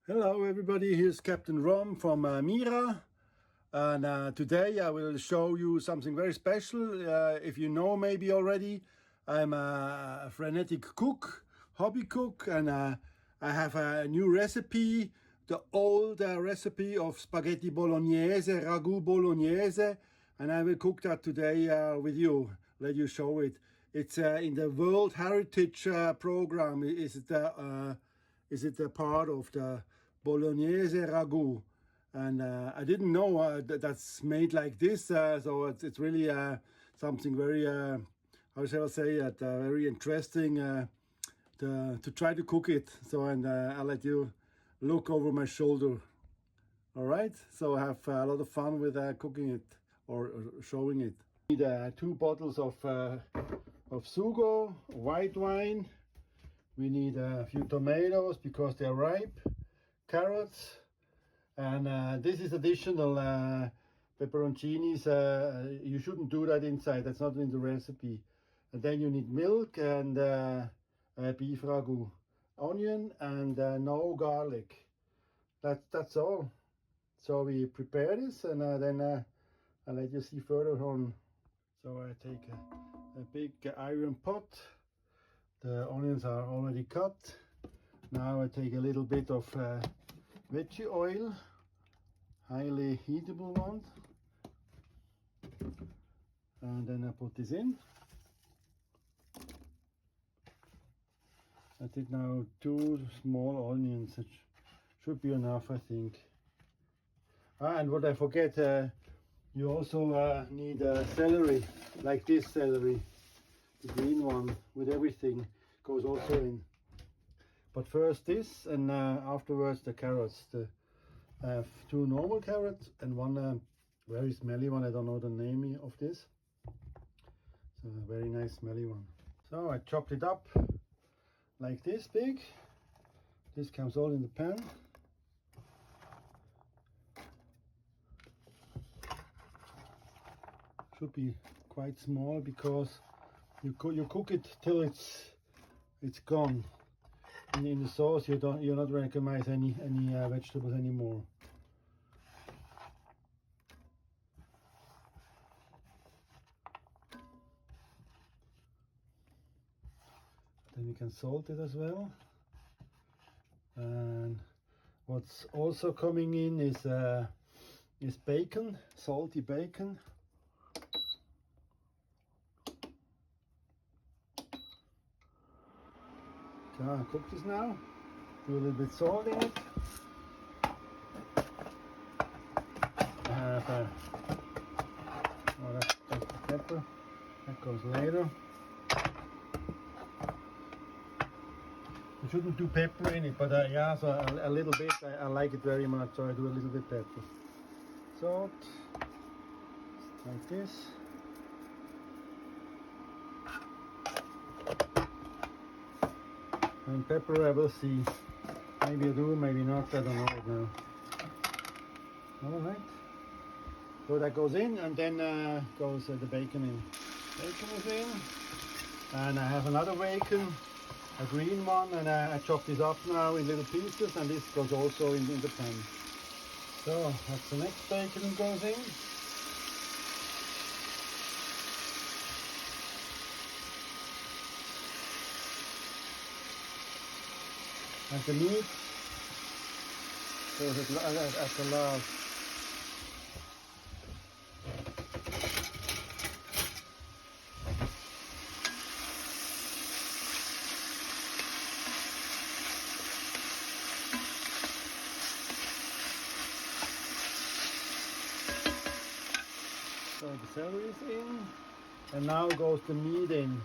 Hello everybody, here's Captain Rom from Mira, and today I will show you something very special. If you know maybe already, I'm a frenetic cook, hobby cook, and I have a new recipe, the old recipe of spaghetti bolognese, ragu bolognese, and I will cook that today with you, let you show it. It's in the World Heritage Program. Is it a part of the bolognese ragu? And I didn't know that's made like this, so it's really something very, how shall I say it, very interesting to try to cook it. So, and I'll let you look over my shoulder. All right, so I have a lot of fun with cooking it or showing it. We need 2 bottles of sugo, white wine. We need a few tomatoes because they're ripe, carrots, and this is additional pepperoncinis. You shouldn't do that inside, that's not in the recipe. And then you need milk and beef ragu, onion, and no garlic. That's all. So we prepare this, and then I'll let you see further on. So I take a big iron pot. The onions are already cut. Now I take a little bit of veggie oil, highly heatable one, and then I put this in. I did now 2 small onions, it should be enough, I think. And what I forget, you also need celery, like this celery. The green one with everything goes also in. But first this, and afterwards the carrots. I have 2 normal carrots and one very smelly one. I don't know the name of this. It's a very nice smelly one. So I chopped it up like this big. This comes all in the pan. Should be quite small because you cook it till it's gone. In the sauce, you not recognize any vegetables anymore. Then we can salt it as well. And what's also coming in is bacon, salty bacon. I cook this now. Do a little bit salt in it. I have that's the pepper. That goes later. You shouldn't do pepper in it, but yeah, so a little bit. I like it very much, so I do a little bit pepper. Salt, like this. And pepper I will see. Maybe I do, maybe not, I don't know it now. Alright. So that goes in, and then goes the bacon in. Bacon is in. And I have another bacon, a green one, and I chop this up now in little pieces, and this goes also in the pan. So that's the next bacon goes in. And the meat goes at the last. So the celery is in, and now goes the meat in.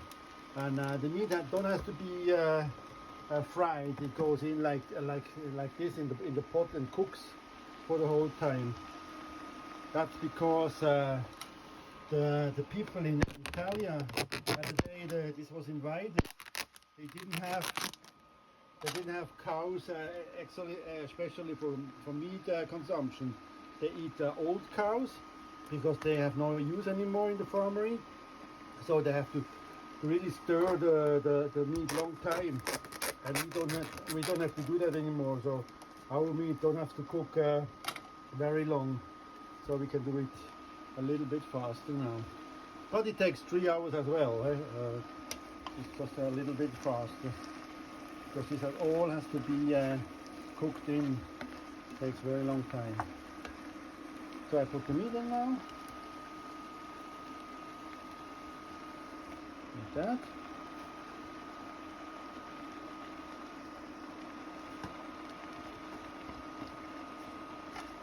And the meat don't have to be fried. It goes in like this in the pot and cooks for the whole time. That's because the people in Italia, at the day this was invited, they didn't have cows, actually, especially for meat consumption. They eat old cows because they have no use anymore in the farmery. So they have to really stir the meat long time. And we don't have to do that anymore. So our meat don't have to cook very long, so we can do it a little bit faster now. But it takes 3 hours as well. It's just a little bit faster because this all has to be cooked in. It takes very long time. So I put the meat in now. Like that.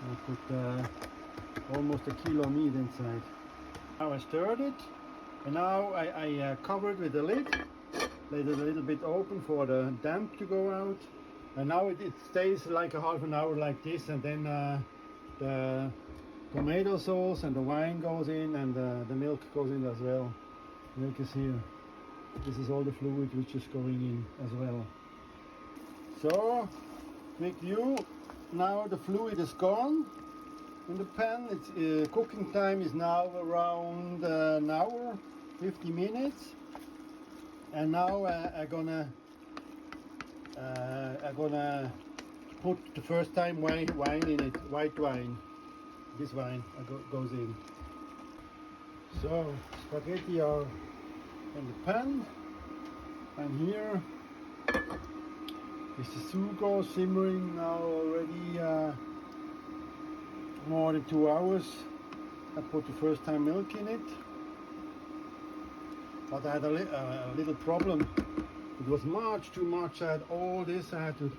I put almost a kilo meat inside. Now I stirred it, and now I cover it with a lid, let it a little bit open for the damp to go out, and now it stays like a half an hour like this, and then the tomato sauce and the wine goes in, and the milk goes in as well. Milk is here. This is all the fluid which is going in as well. So, quick view. Now the fluid is gone in the pan. Its cooking time is now around an hour, 50 minutes. And now I'm gonna put the first time wine in it, white wine. This wine goes in. So spaghetti are in the pan, and here is the sugo simmering now already more than 2 hours. I put the first time milk in it, but I had a little problem. It was much too much. I had all this I had to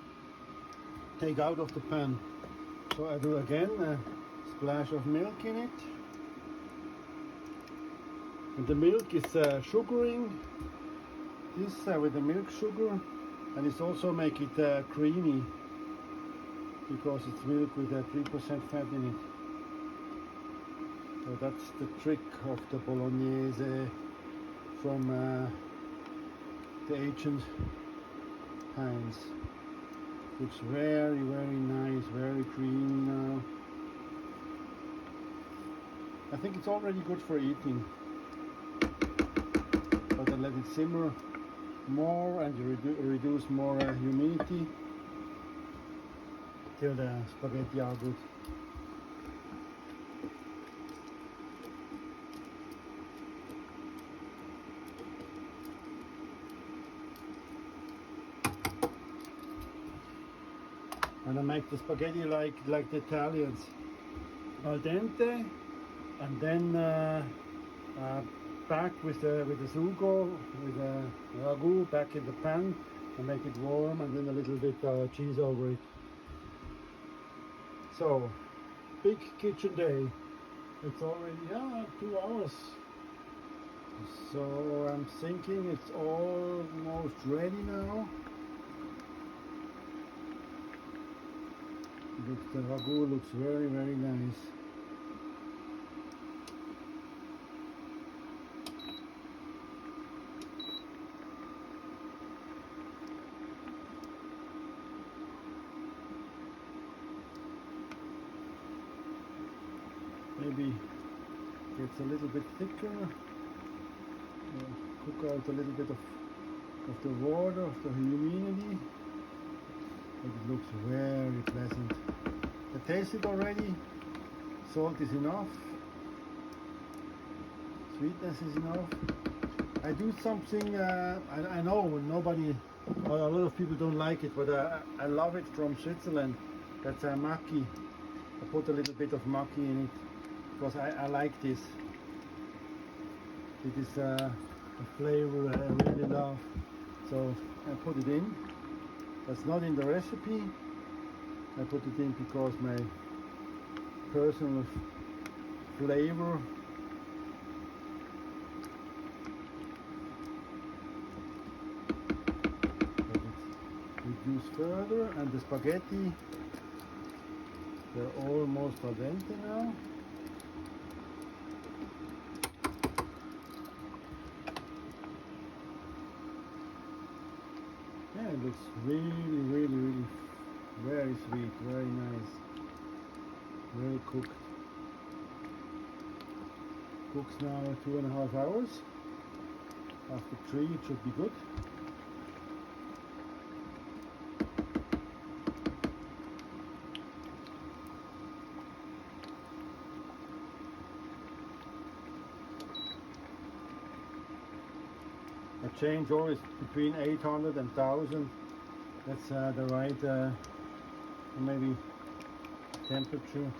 take out of the pan. So I do again a splash of milk in it. And the milk is sugaring this with the milk sugar, and it's also make it creamy because it's milk with 3% fat in it. So that's the trick of the bolognese from the ancient times. Looks very, very nice, very creamy now. I think it's already good for eating. But I let it simmer more and reduce more humidity till the spaghetti are good. And I make the spaghetti like the Italians, al dente, and then back with the sugo, with the ragout back in the pan, and make it warm, and then a little bit cheese over it. So, big kitchen day. It's already 2 hours. So I'm thinking it's almost ready now. The ragout looks very, very nice. Maybe gets a little bit thicker. Cook out a little bit of the water, of the humidity. But it looks very pleasant. I taste it already. Salt is enough. Sweetness is enough. I do something, I know nobody, a lot of people don't like it, but I love it from Switzerland. That's a maki. I put a little bit of maki in it because I like this. It is a flavor I really love. So I put it in. That's not in the recipe. I put it in because my personal flavor. But it's reduced further, and the spaghetti, they're almost al dente now. Yeah, it looks really, really, really very sweet, very nice, very cooked. Cooks now 2.5 hours. After 3 it should be good. I change always between 800 and 1000. That's the right maybe temperature.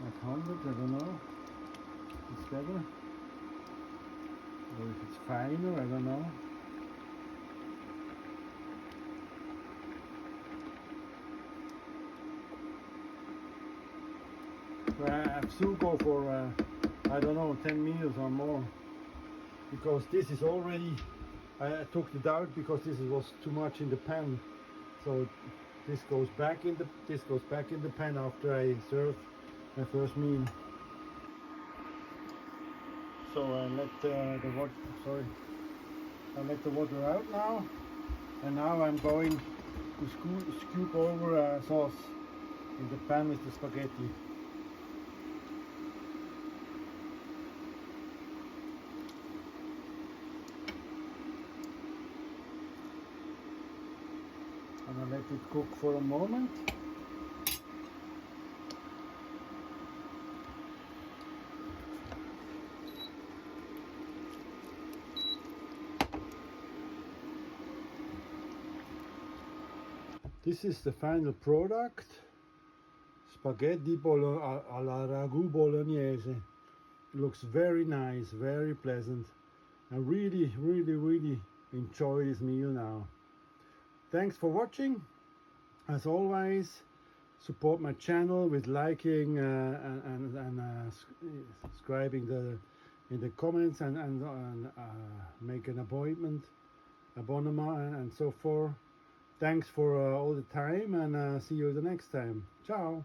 Like 100, I don't know. It's better. Or if it's finer, I don't know. So I have to go for I don't know, 10 meters or more, because this is already, I took it out because this was too much in the pan. So this goes back in the pan after I serve my first meal. So I let I let the water out now, and now I'm going to scoop over sauce in the pan with the spaghetti. And I let it cook for a moment. This is the final product. Spaghetti alla ragu bolognese. It looks very nice, very pleasant. I really enjoy this meal now. Thanks for watching. As always, support my channel with liking and subscribing in the comments and make an abonnement and so forth. Thanks for all the time, and see you the next time. Ciao.